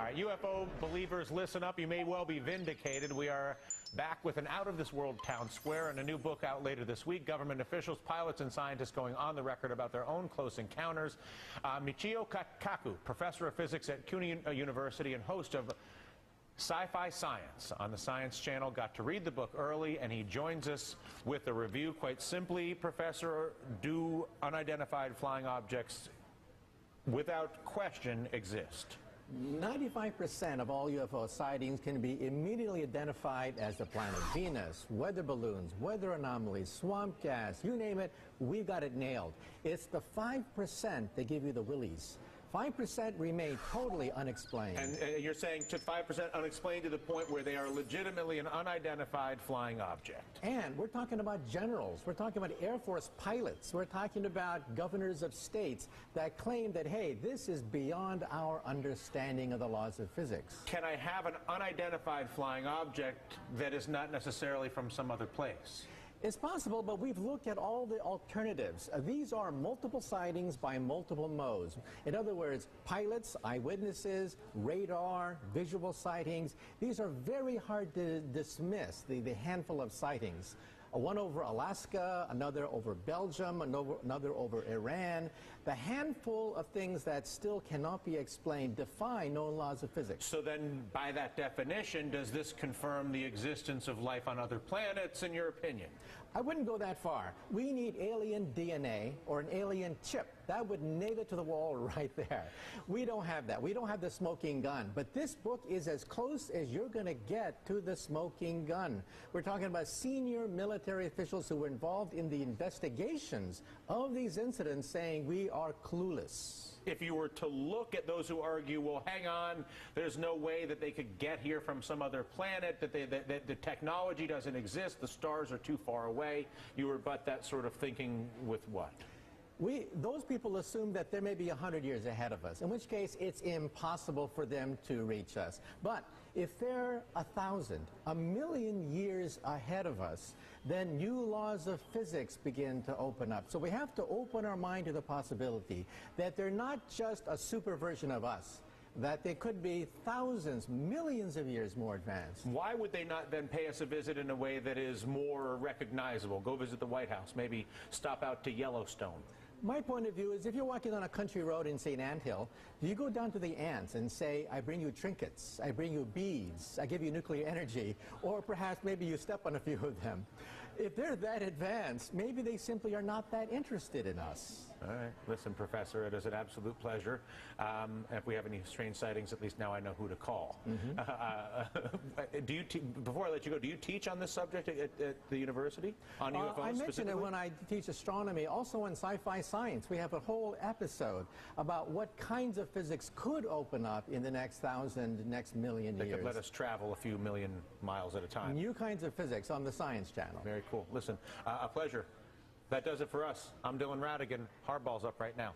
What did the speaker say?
right, UFO believers, listen up. You may well be vindicated. We are back with an out-of-this-world town square and a new book out later this week. Government officials, pilots, and scientists going on the record about their own close encounters. Michio Kaku, professor of physics at CUNY University and host of Sci-Fi Science on the Science Channel, got to read the book early, and he joins us with a review. Quite simply, Professor, do unidentified flying objects without question exist? 95% of all UFO sightings can be immediately identified as the planet Venus, weather balloons, weather anomalies, swamp gas, you name it, we've got it nailed. It's the 5% that give you the willies. 5% remain totally unexplained. And you're saying to 5% unexplained to the point where they are legitimately an unidentified flying object. And we're talking about generals. We're talking about Air Force pilots. We're talking about governors of states that claim that, hey, this is beyond our understanding of the laws of physics. Can I have an unidentified flying object that is not necessarily from some other place? It's possible, but we've looked at all the alternatives. These are multiple sightings by multiple modes. In other words, pilots, eyewitnesses, radar, visual sightings. These are very hard to dismiss, the handful of sightings. One over Alaska, another over Belgium, another over Iran. The handful of things that still cannot be explained defy known laws of physics. So then, by that definition, does this confirm the existence of life on other planets, in your opinion? I wouldn't go that far. We need alien DNA or an alien chip. That would nail it to the wall right there. We don't have that. We don't have the smoking gun. But this book is as close as you're going to get to the smoking gun. We're talking about senior military officials who were involved in the investigations of these incidents saying we are clueless. If you were to look at those who argue, well, hang on, there's no way that they could get here from some other planet, that the technology doesn't exist, the stars are too far away, you rebut that sort of thinking with what? Those people assume that there may be 100 years ahead of us, in which case it's impossible for them to reach us. But if they're 1,000, 1,000,000 years ahead of us, then new laws of physics begin to open up. So we have to open our mind to the possibility that they're not just a super version of us, that they could be thousands, millions of years more advanced. Why would they not then pay us a visit in a way that is more recognizable? Go visit the White House, maybe stop out to Yellowstone. My point of view is if you're walking on a country road in St. Anthill, do you go down to the ants and say, I bring you trinkets, I bring you beads, I give you nuclear energy, or perhaps maybe you step on a few of them? If they're that advanced, maybe they simply are not that interested in us. All right. Listen, Professor, it is an absolute pleasure. If we have any strange sightings, at least now I know who to call. Before I let you go, do you teach on this subject at the university? On UFOs I mentioned it when I teach astronomy. Also in Sci-Fi Science, we have a whole episode about what kinds of physics could open up in the next 1,000, next million years. They could let us travel a few million miles at a time. New kinds of physics on the Science Channel. Very cool. Listen, a pleasure. That does it for us. I'm Dylan Radigan. Hardball's up right now.